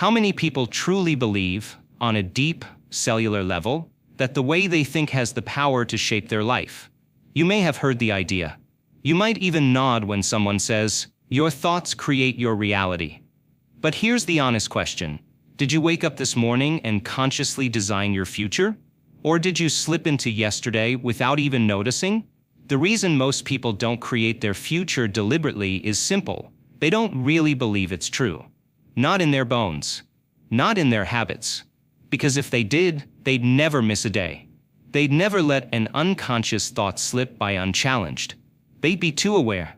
How many people truly believe, on a deep, cellular level, that the way they think has the power to shape their life? You may have heard the idea. You might even nod when someone says, "Your thoughts create your reality." But here's the honest question. Did you wake up this morning and consciously design your future? Or did you slip into yesterday without even noticing? The reason most people don't create their future deliberately is simple. They don't really believe it's true. Not in their bones. Not in their habits. Because if they did, they'd never miss a day. They'd never let an unconscious thought slip by unchallenged. They'd be too aware.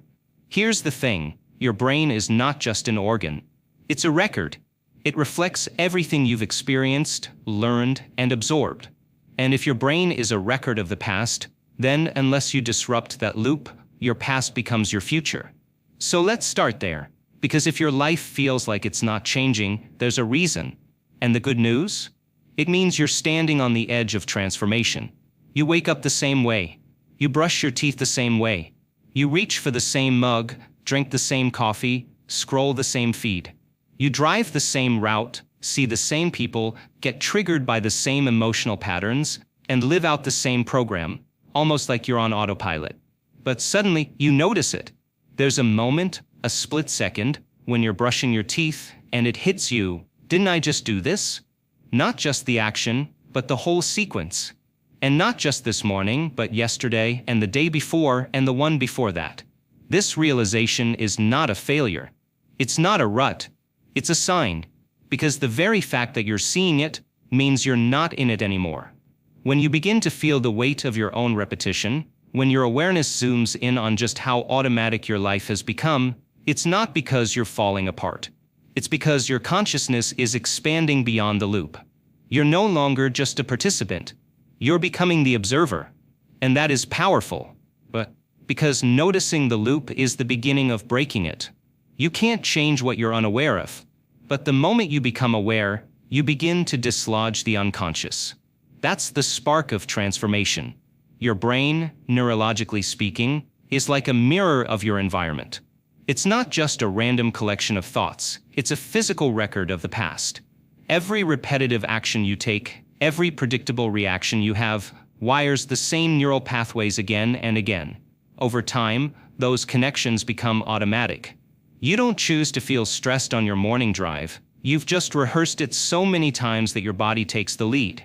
Here's the thing, your brain is not just an organ. It's a record. It reflects everything you've experienced, learned, and absorbed. And if your brain is a record of the past, then unless you disrupt that loop, your past becomes your future. So let's start there, because if your life feels like it's not changing, there's a reason. And the good news? It means you're standing on the edge of transformation. You wake up the same way. You brush your teeth the same way. You reach for the same mug, drink the same coffee, scroll the same feed. You drive the same route, see the same people, get triggered by the same emotional patterns, and live out the same program, almost like you're on autopilot. But suddenly, you notice it. There's a moment, a split second, when you're brushing your teeth, and it hits you. Didn't I just do this? Not just the action, but the whole sequence. And not just this morning, but yesterday, and the day before, and the one before that. This realization is not a failure. It's not a rut. It's a sign. Because the very fact that you're seeing it means you're not in it anymore. When you begin to feel the weight of your own repetition, when your awareness zooms in on just how automatic your life has become, it's not because you're falling apart. It's because your consciousness is expanding beyond the loop. You're no longer just a participant. You're becoming the observer. And that is powerful. But because noticing the loop is the beginning of breaking it. You can't change what you're unaware of. But the moment you become aware, you begin to dislodge the unconscious. That's the spark of transformation. Your brain, neurologically speaking, is like a mirror of your environment. It's not just a random collection of thoughts, it's a physical record of the past. Every repetitive action you take, every predictable reaction you have, wires the same neural pathways again and again. Over time, those connections become automatic. You don't choose to feel stressed on your morning drive, you've just rehearsed it so many times that your body takes the lead.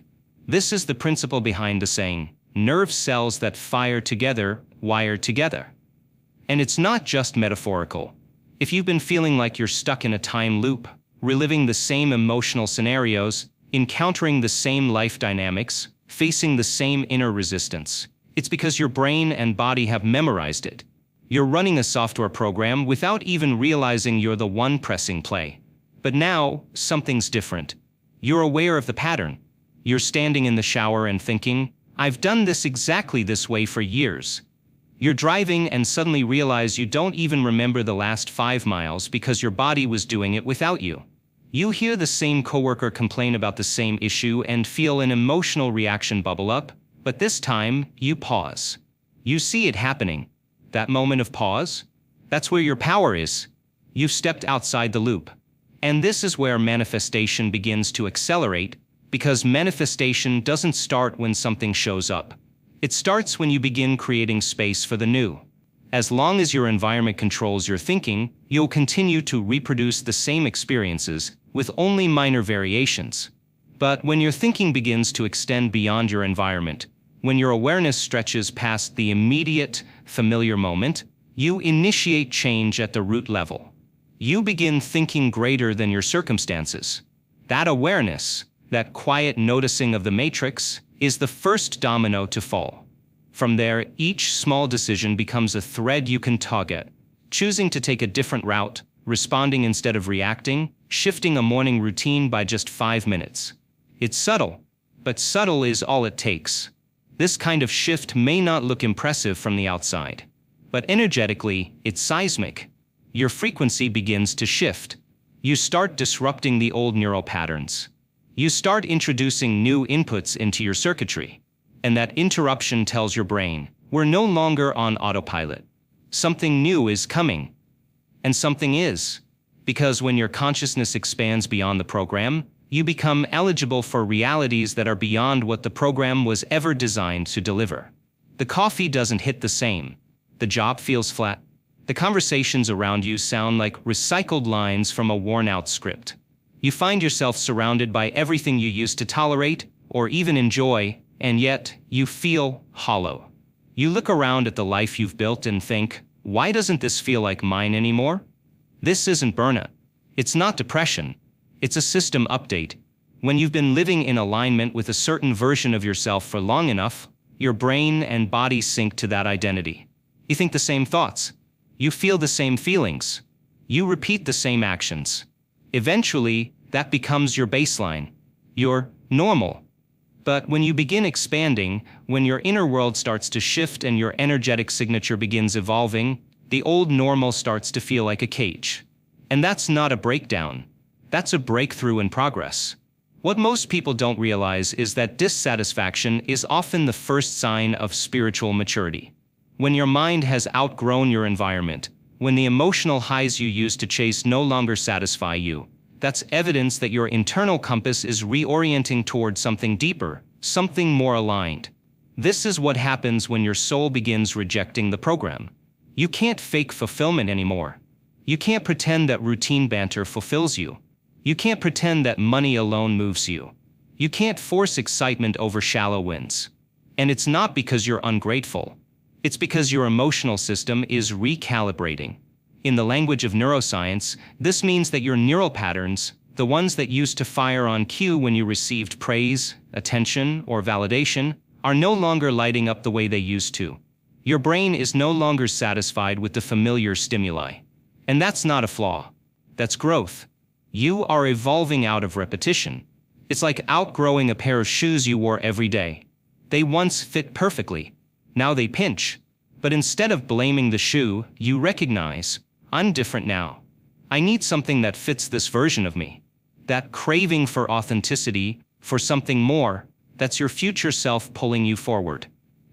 This is the principle behind the saying, nerve cells that fire together, wire together. And it's not just metaphorical. If you've been feeling like you're stuck in a time loop, reliving the same emotional scenarios, encountering the same life dynamics, facing the same inner resistance, it's because your brain and body have memorized it. You're running a software program without even realizing you're the one pressing play. But now, something's different. You're aware of the pattern. You're standing in the shower and thinking, I've done this exactly this way for years. You're driving and suddenly realize you don't even remember the last 5 miles because your body was doing it without you. You hear the same coworker complain about the same issue and feel an emotional reaction bubble up, but this time, you pause. You see it happening. That moment of pause? That's where your power is. You've stepped outside the loop. And this is where manifestation begins to accelerate, because manifestation doesn't start when something shows up. It starts when you begin creating space for the new. As long as your environment controls your thinking, you'll continue to reproduce the same experiences, with only minor variations. But when your thinking begins to extend beyond your environment, when your awareness stretches past the immediate, familiar moment, you initiate change at the root level. You begin thinking greater than your circumstances. That awareness, that quiet noticing of the matrix, is the first domino to fall. From there, each small decision becomes a thread you can tug at. Choosing to take a different route, responding instead of reacting, shifting a morning routine by just 5 minutes. It's subtle, but subtle is all it takes. This kind of shift may not look impressive from the outside, but energetically, it's seismic. Your frequency begins to shift. You start disrupting the old neural patterns. You start introducing new inputs into your circuitry. And that interruption tells your brain, we're no longer on autopilot. Something new is coming. And something is. Because when your consciousness expands beyond the program, you become eligible for realities that are beyond what the program was ever designed to deliver. The coffee doesn't hit the same. The job feels flat. The conversations around you sound like recycled lines from a worn-out script. You find yourself surrounded by everything you used to tolerate or even enjoy, and yet you feel hollow. You look around at the life you've built and think, why doesn't this feel like mine anymore? This isn't burnout. It's not depression. It's a system update. When you've been living in alignment with a certain version of yourself for long enough, your brain and body sync to that identity. You think the same thoughts. You feel the same feelings. You repeat the same actions. Eventually, that becomes your baseline. Your normal. But when you begin expanding, when your inner world starts to shift and your energetic signature begins evolving, the old normal starts to feel like a cage. And that's not a breakdown. That's a breakthrough in progress. What most people don't realize is that dissatisfaction is often the first sign of spiritual maturity. When your mind has outgrown your environment, when the emotional highs you used to chase no longer satisfy you, that's evidence that your internal compass is reorienting toward something deeper, something more aligned. This is what happens when your soul begins rejecting the program. You can't fake fulfillment anymore. You can't pretend that routine banter fulfills you. You can't pretend that money alone moves you. You can't force excitement over shallow wins. And it's not because you're ungrateful. It's because your emotional system is recalibrating. In the language of neuroscience, this means that your neural patterns, the ones that used to fire on cue when you received praise, attention, or validation, are no longer lighting up the way they used to. Your brain is no longer satisfied with the familiar stimuli. And that's not a flaw. That's growth. You are evolving out of repetition. It's like outgrowing a pair of shoes you wore every day. They once fit perfectly. Now they pinch. But instead of blaming the shoe, you recognize, I'm different now. I need something that fits this version of me. That craving for authenticity, for something more, that's your future self pulling you forward.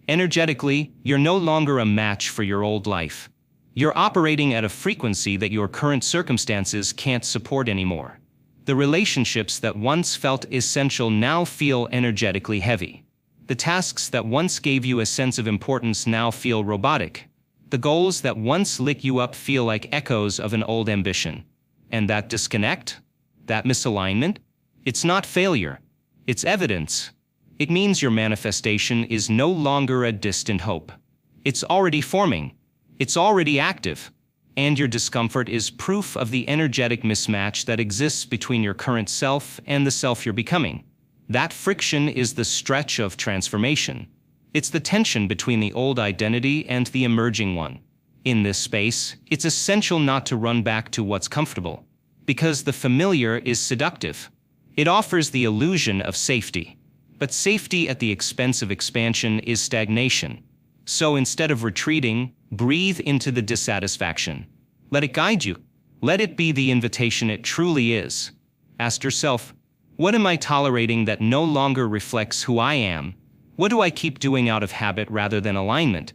Energetically, you're no longer a match for your old life. You're operating at a frequency that your current circumstances can't support anymore. The relationships that once felt essential now feel energetically heavy. The tasks that once gave you a sense of importance now feel robotic. The goals that once lit you up feel like echoes of an old ambition. And that disconnect, that misalignment, it's not failure. It's evidence. It means your manifestation is no longer a distant hope. It's already forming. It's already active. And your discomfort is proof of the energetic mismatch that exists between your current self and the self you're becoming. That friction is the stretch of transformation. It's the tension between the old identity and the emerging one. In this space, it's essential not to run back to what's comfortable, because the familiar is seductive. It offers the illusion of safety. But safety at the expense of expansion is stagnation. So instead of retreating, breathe into the dissatisfaction. Let it guide you. Let it be the invitation it truly is. Ask yourself, what am I tolerating that no longer reflects who I am? What do I keep doing out of habit rather than alignment?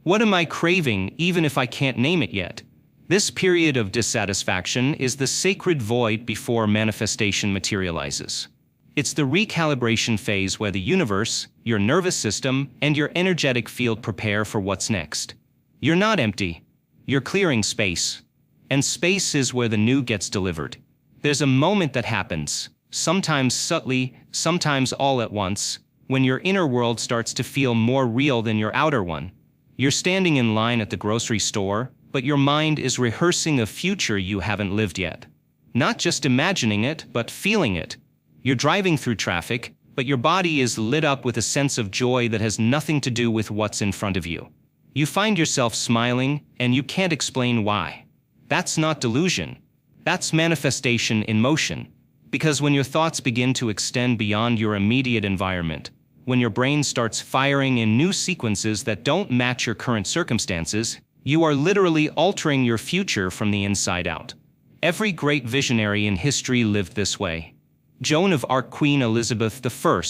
What am I craving even if I can't name it yet? This period of dissatisfaction is the sacred void before manifestation materializes. It's the recalibration phase where the universe, your nervous system, and your energetic field prepare for what's next. You're not empty. You're clearing space. And space is where the new gets delivered. There's a moment that happens, sometimes subtly, sometimes all at once, when your inner world starts to feel more real than your outer one. You're standing in line at the grocery store, but your mind is rehearsing a future you haven't lived yet. Not just imagining it, but feeling it. You're driving through traffic, but your body is lit up with a sense of joy that has nothing to do with what's in front of you. You find yourself smiling, and you can't explain why. That's not delusion. That's manifestation in motion. Because when your thoughts begin to extend beyond your immediate environment, when your brain starts firing in new sequences that don't match your current circumstances, you are literally altering your future from the inside out. Every great visionary in history lived this way. Joan of Arc, Queen Elizabeth I,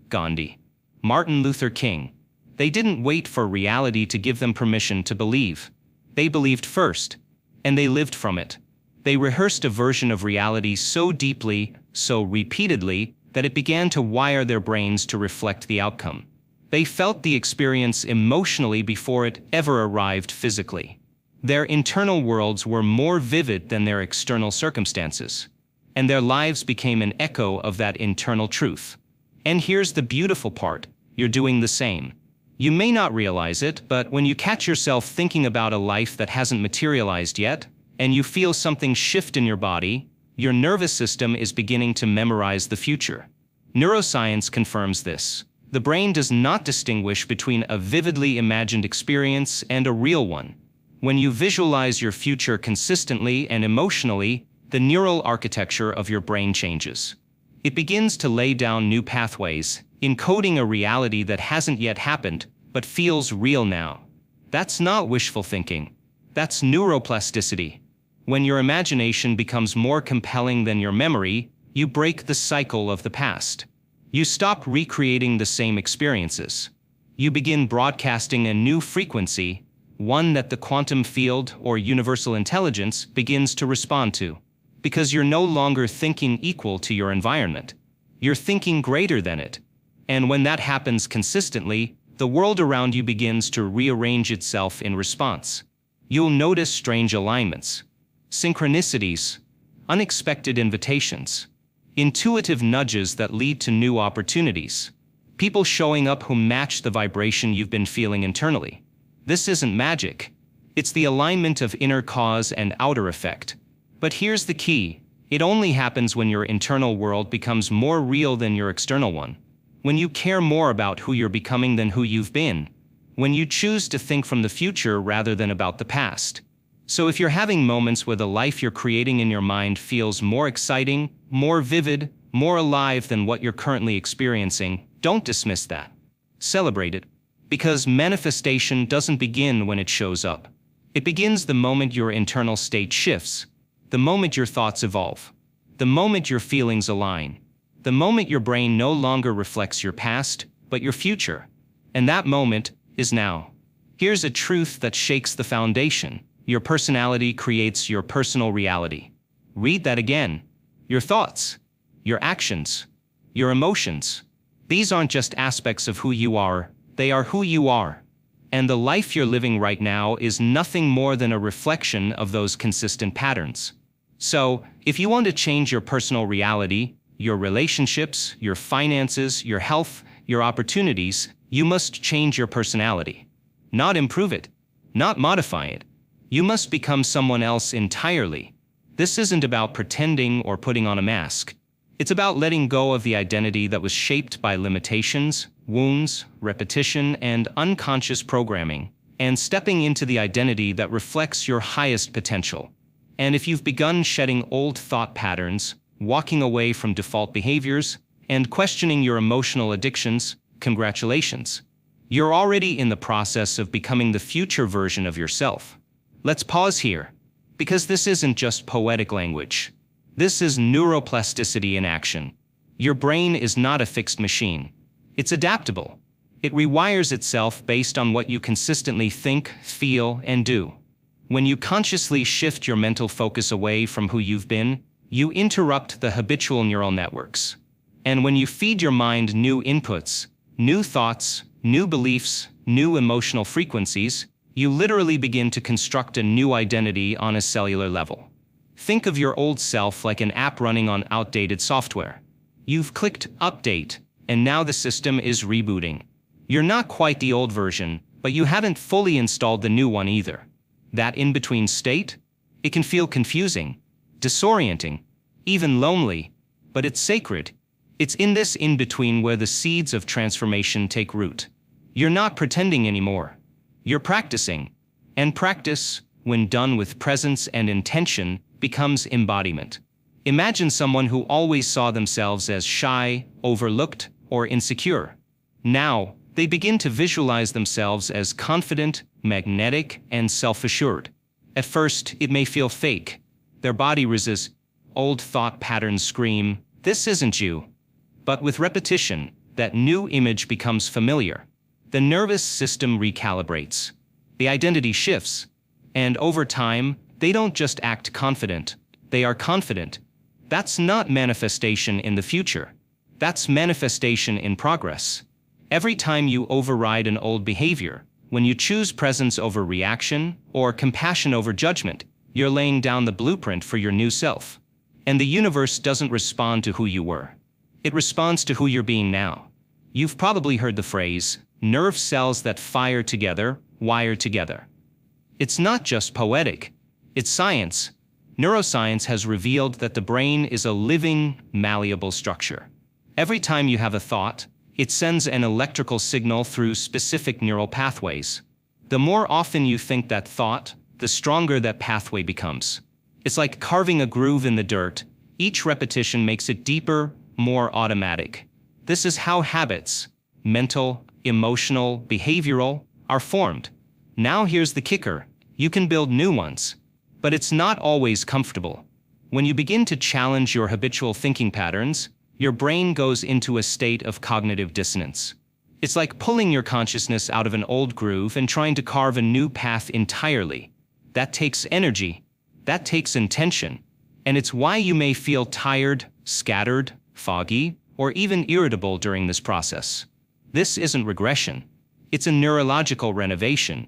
Gandhi, Martin Luther King. They didn't wait for reality to give them permission to believe. They believed first, and they lived from it. They rehearsed a version of reality so deeply, so repeatedly, that it began to wire their brains to reflect the outcome. They felt the experience emotionally before it ever arrived physically. Their internal worlds were more vivid than their external circumstances, and their lives became an echo of that internal truth. And here's the beautiful part: you're doing the same. You may not realize it, but when you catch yourself thinking about a life that hasn't materialized yet, and you feel something shift in your body, your nervous system is beginning to memorize the future. Neuroscience confirms this. The brain does not distinguish between a vividly imagined experience and a real one. When you visualize your future consistently and emotionally, the neural architecture of your brain changes. It begins to lay down new pathways, encoding a reality that hasn't yet happened, but feels real now. That's not wishful thinking. That's neuroplasticity. When your imagination becomes more compelling than your memory, you break the cycle of the past. You stop recreating the same experiences. You begin broadcasting a new frequency, one that the quantum field or universal intelligence begins to respond to. Because you're no longer thinking equal to your environment. You're thinking greater than it. And when that happens consistently, the world around you begins to rearrange itself in response. You'll notice strange alignments, synchronicities, unexpected invitations, intuitive nudges that lead to new opportunities, people showing up who match the vibration you've been feeling internally. This isn't magic. It's the alignment of inner cause and outer effect. But here's the key: it only happens when your internal world becomes more real than your external one. When you care more about who you're becoming than who you've been. When you choose to think from the future rather than about the past. So if you're having moments where the life you're creating in your mind feels more exciting, more vivid, more alive than what you're currently experiencing, don't dismiss that. Celebrate it. Because manifestation doesn't begin when it shows up. It begins the moment your internal state shifts. The moment your thoughts evolve. The moment your feelings align. The moment your brain no longer reflects your past, but your future. And that moment is now. Here's a truth that shakes the foundation. Your personality creates your personal reality. Read that again. Your thoughts, your actions, your emotions. These aren't just aspects of who you are, they are who you are. And the life you're living right now is nothing more than a reflection of those consistent patterns. So, if you want to change your personal reality, your relationships, your finances, your health, your opportunities, you must change your personality. Not improve it. Not modify it. You must become someone else entirely. This isn't about pretending or putting on a mask. It's about letting go of the identity that was shaped by limitations, wounds, repetition, and unconscious programming, and stepping into the identity that reflects your highest potential. And if you've begun shedding old thought patterns, walking away from default behaviors, and questioning your emotional addictions, congratulations. You're already in the process of becoming the future version of yourself. Let's pause here, because this isn't just poetic language. This is neuroplasticity in action. Your brain is not a fixed machine. It's adaptable. It rewires itself based on what you consistently think, feel, and do. When you consciously shift your mental focus away from who you've been, you interrupt the habitual neural networks. And when you feed your mind new inputs, new thoughts, new beliefs, new emotional frequencies, you literally begin to construct a new identity on a cellular level. Think of your old self like an app running on outdated software. You've clicked update, and now the system is rebooting. You're not quite the old version, but you haven't fully installed the new one either. That in-between state? It can feel confusing, disorienting, even lonely, but it's sacred. It's in this in-between where the seeds of transformation take root. You're not pretending anymore. You're practicing. And practice, when done with presence and intention, becomes embodiment. Imagine someone who always saw themselves as shy, overlooked, or insecure. Now, they begin to visualize themselves as confident, magnetic, and self-assured. At first, it may feel fake. Their body resists. Old thought patterns scream, "This isn't you." But with repetition, that new image becomes familiar. The nervous system recalibrates. The identity shifts. And over time, they don't just act confident, They are confident. That's not manifestation in the future. That's manifestation in progress. Every time you override an old behavior, when you choose presence over reaction or compassion over judgment, you're laying down the blueprint for your new self. And the universe doesn't respond to who you were. It responds to who you're being now. You've probably heard the phrase, nerve cells that fire together, wire together. It's not just poetic, it's science. Neuroscience has revealed that the brain is a living, malleable structure. Every time you have a thought, it sends an electrical signal through specific neural pathways. The more often you think that thought, the stronger that pathway becomes. It's like carving a groove in the dirt. Each repetition makes it deeper, more automatic. This is how habits, mental, emotional, behavioral, are formed. Now here's the kicker. You can build new ones. But it's not always comfortable. When you begin to challenge your habitual thinking patterns, your brain goes into a state of cognitive dissonance. It's like pulling your consciousness out of an old groove and trying to carve a new path entirely. That takes energy. That takes intention. And it's why you may feel tired, scattered, foggy, or even irritable during this process. This isn't regression. It's a neurological renovation.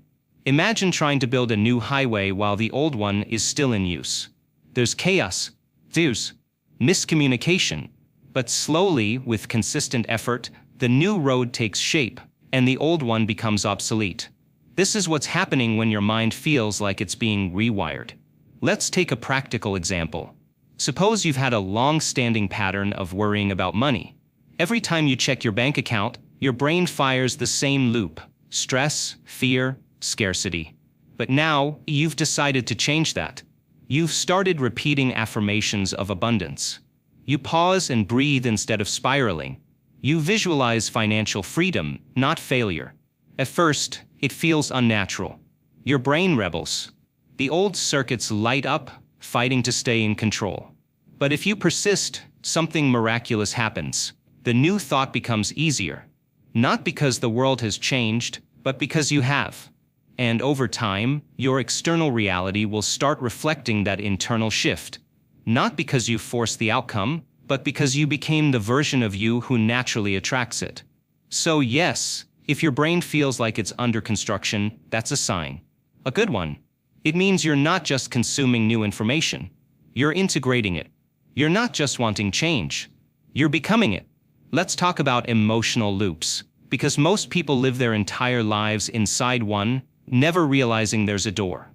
Imagine trying to build a new highway while the old one is still in use. There's chaos. There's miscommunication. But slowly, with consistent effort, the new road takes shape, and the old one becomes obsolete. This is what's happening when your mind feels like it's being rewired. Let's take a practical example. Suppose you've had a long-standing pattern of worrying about money. Every time you check your bank account, your brain fires the same loop: stress, fear, scarcity. But now, you've decided to change that. You've started repeating affirmations of abundance. You pause and breathe instead of spiraling. You visualize financial freedom, not failure. At first, it feels unnatural. Your brain rebels. The old circuits light up, fighting to stay in control. But if you persist, something miraculous happens. The new thought becomes easier. Not because the world has changed, but because you have. And over time, your external reality will start reflecting that internal shift. Not because you forced the outcome, but because you became the version of you who naturally attracts it. So yes, if your brain feels like it's under construction, that's a sign. A good one. It means you're not just consuming new information. You're integrating it. You're not just wanting change. You're becoming it. Let's talk about emotional loops, because most people live their entire lives inside one, never realizing there's a door.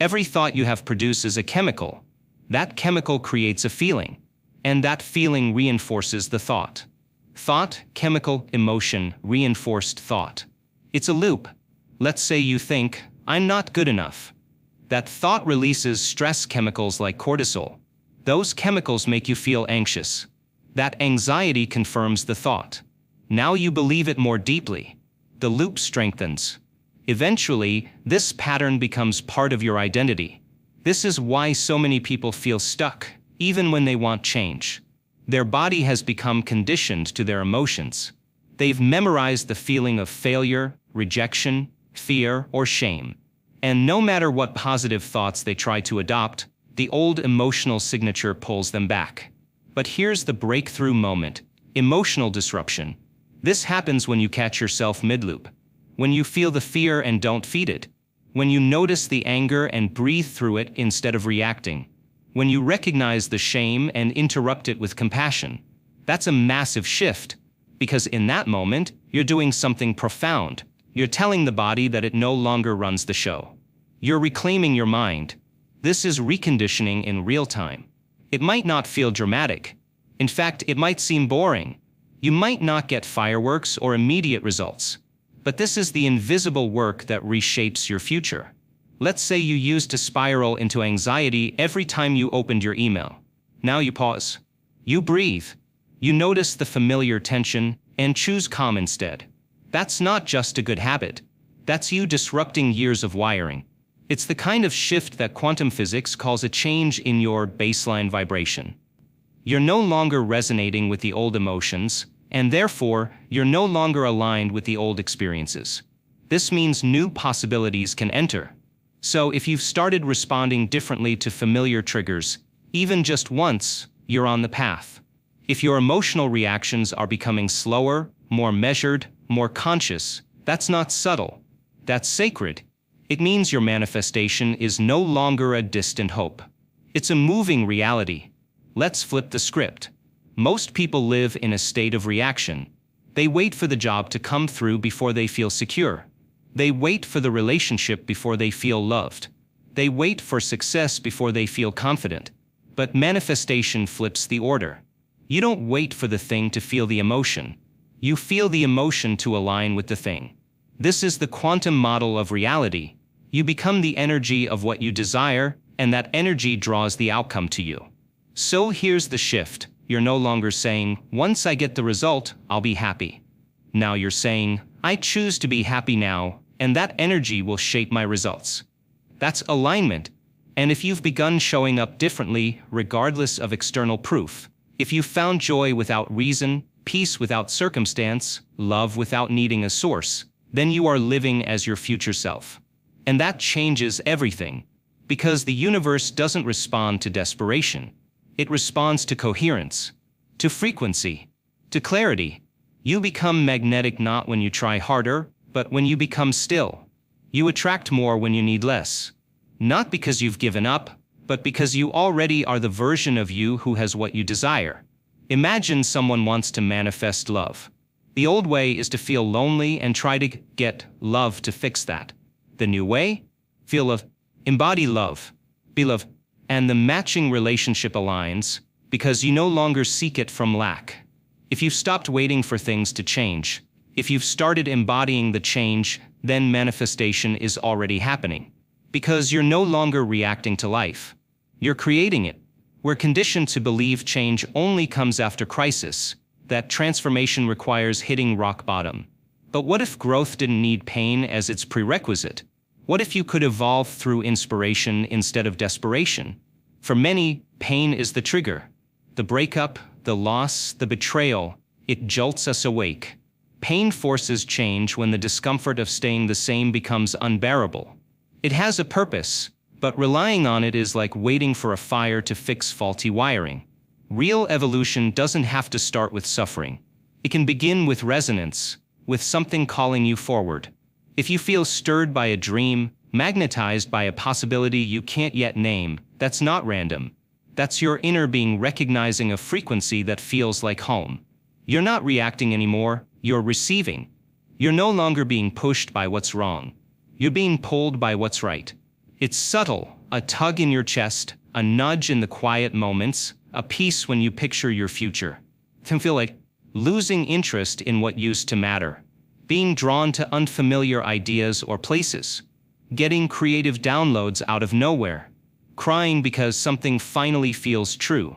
Every thought you have produces a chemical. That chemical creates a feeling, and that feeling reinforces the thought. Thought, chemical, emotion, reinforced thought. It's a loop. Let's say you think, I'm not good enough. That thought releases stress chemicals like cortisol. Those chemicals make you feel anxious. That anxiety confirms the thought. Now you believe it more deeply. The loop strengthens. Eventually, this pattern becomes part of your identity. This is why so many people feel stuck, even when they want change. Their body has become conditioned to their emotions. They've memorized the feeling of failure, rejection, fear, or shame. And no matter what positive thoughts they try to adopt, the old emotional signature pulls them back. But here's the breakthrough moment: emotional disruption. This happens when you catch yourself mid-loop. When you feel the fear and don't feed it. When you notice the anger and breathe through it instead of reacting. When you recognize the shame and interrupt it with compassion. That's a massive shift, because in that moment, you're doing something profound. You're telling the body that it no longer runs the show. You're reclaiming your mind. This is reconditioning in real time. It might not feel dramatic. In fact, it might seem boring. You might not get fireworks or immediate results. But this is the invisible work that reshapes your future. Let's say you used to spiral into anxiety every time you opened your email. Now you pause. You breathe. You notice the familiar tension and choose calm instead. That's not just a good habit. That's you disrupting years of wiring. It's the kind of shift that quantum physics calls a change in your baseline vibration. You're no longer resonating with the old emotions, and therefore, you're no longer aligned with the old experiences. This means new possibilities can enter. So if you've started responding differently to familiar triggers, even just once, you're on the path. If your emotional reactions are becoming slower, more measured, more conscious, that's not subtle. That's sacred. It means your manifestation is no longer a distant hope. It's a moving reality. Let's flip the script. Most people live in a state of reaction. They wait for the job to come through before they feel secure. They wait for the relationship before they feel loved. They wait for success before they feel confident. But manifestation flips the order. You don't wait for the thing to feel the emotion. You feel the emotion to align with the thing. This is the quantum model of reality. You become the energy of what you desire, and that energy draws the outcome to you. So here's the shift. You're no longer saying, once I get the result, I'll be happy. Now you're saying, I choose to be happy now, and that energy will shape my results. That's alignment. And if you've begun showing up differently, regardless of external proof, if you've found joy without reason, peace without circumstance, love without needing a source, then you are living as your future self. And that changes everything. Because the universe doesn't respond to desperation. It responds to coherence, to frequency, to clarity. You become magnetic not when you try harder, but when you become still. You attract more when you need less. Not because you've given up, but because you already are the version of you who has what you desire. Imagine someone wants to manifest love. The old way is to feel lonely and try to get love to fix that. The new way? Feel love, embody love, be love, and the matching relationship aligns because you no longer seek it from lack. If you've stopped waiting for things to change, if you've started embodying the change, then manifestation is already happening. Because you're no longer reacting to life. You're creating it. We're conditioned to believe change only comes after crisis, that transformation requires hitting rock bottom. But what if growth didn't need pain as its prerequisite? What if you could evolve through inspiration instead of desperation? For many, pain is the trigger. The breakup, the loss, the betrayal, it jolts us awake. Pain forces change when the discomfort of staying the same becomes unbearable. It has a purpose, but relying on it is like waiting for a fire to fix faulty wiring. Real evolution doesn't have to start with suffering. It can begin with resonance, with something calling you forward. If you feel stirred by a dream, magnetized by a possibility you can't yet name, that's not random. That's your inner being recognizing a frequency that feels like home. You're not reacting anymore, you're receiving. You're no longer being pushed by what's wrong. You're being pulled by what's right. It's subtle, a tug in your chest, a nudge in the quiet moments, a peace when you picture your future. It can feel like losing interest in what used to matter, being drawn to unfamiliar ideas or places, getting creative downloads out of nowhere, crying because something finally feels true,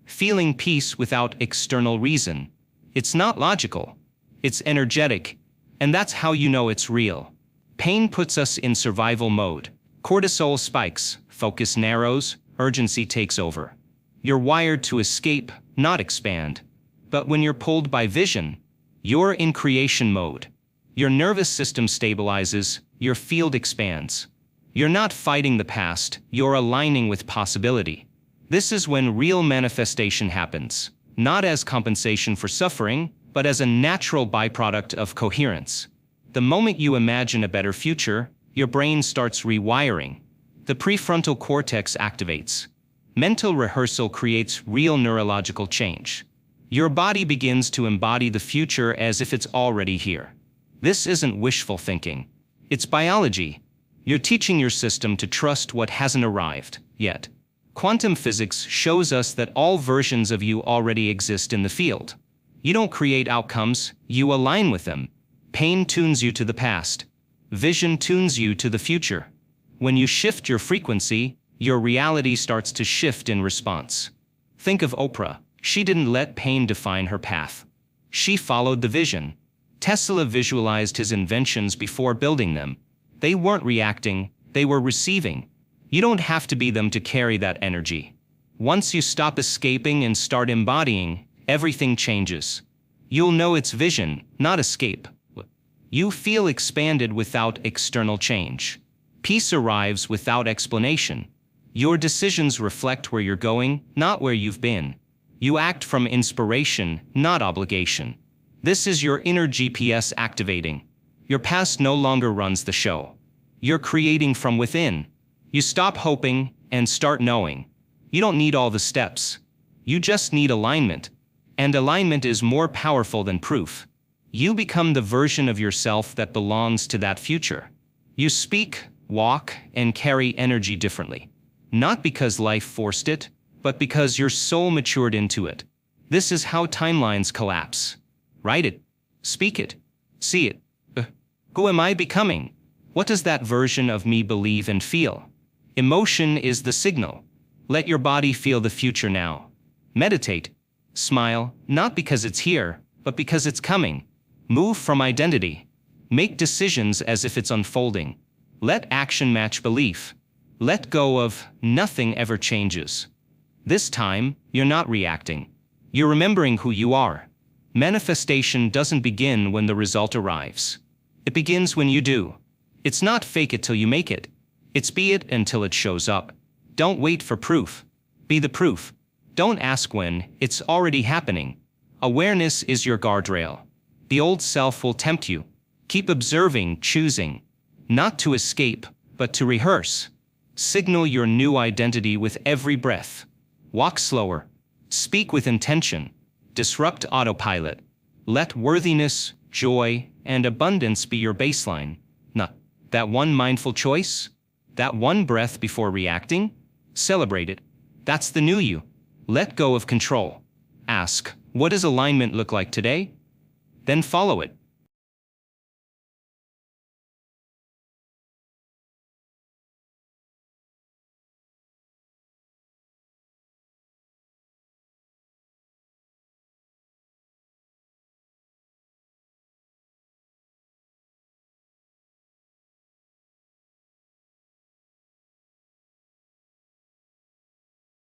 feeling peace without external reason. It's not logical, it's energetic, and that's how you know it's real. Pain puts us in survival mode. Cortisol spikes, focus narrows, urgency takes over. You're wired to escape, not expand. But when you're pulled by vision, you're in creation mode. Your nervous system stabilizes, your field expands. You're not fighting the past, you're aligning with possibility. This is when real manifestation happens, not as compensation for suffering, but as a natural byproduct of coherence. The moment you imagine a better future, your brain starts rewiring. The prefrontal cortex activates. Mental rehearsal creates real neurological change. Your body begins to embody the future as if it's already here. This isn't wishful thinking. It's biology. You're teaching your system to trust what hasn't arrived yet. Quantum physics shows us that all versions of you already exist in the field. You don't create outcomes, you align with them. Pain tunes you to the past. Vision tunes you to the future. When you shift your frequency, your reality starts to shift in response. Think of Oprah. She didn't let pain define her path. She followed the vision. Tesla visualized his inventions before building them. They weren't reacting, they were receiving. You don't have to be them to carry that energy. Once you stop escaping and start embodying, everything changes. You'll know it's vision, not escape. You feel expanded without external change. Peace arrives without explanation. Your decisions reflect where you're going, not where you've been. You act from inspiration, not obligation. This is your inner GPS activating. Your past no longer runs the show. You're creating from within. You stop hoping and start knowing. You don't need all the steps. You just need alignment. And alignment is more powerful than proof. You become the version of yourself that belongs to that future. You speak, walk, and carry energy differently. Not because life forced it, but because your soul matured into it. This is how timelines collapse. Write it. Speak it. See it. Who am I becoming? What does that version of me believe and feel? Emotion is the signal. Let your body feel the future now. Meditate. Smile, not because it's here, but because it's coming. Move from identity. Make decisions as if it's unfolding. Let action match belief. Let go of nothing ever changes. This time, you're not reacting. You're remembering who you are. Manifestation doesn't begin when the result arrives. It begins when you do. It's not fake it till you make it. It's be it until it shows up. Don't wait for proof. Be the proof. Don't ask when, it's already happening. Awareness is your guardrail. The old self will tempt you. Keep observing, choosing. Not to escape, but to rehearse. Signal your new identity with every breath. Walk slower. Speak with intention. Disrupt autopilot. Let worthiness, joy, and abundance be your baseline. Not that one mindful choice, that one breath before reacting. Celebrate it. That's the new you. Let go of control. Ask, what does alignment look like today? Then follow it.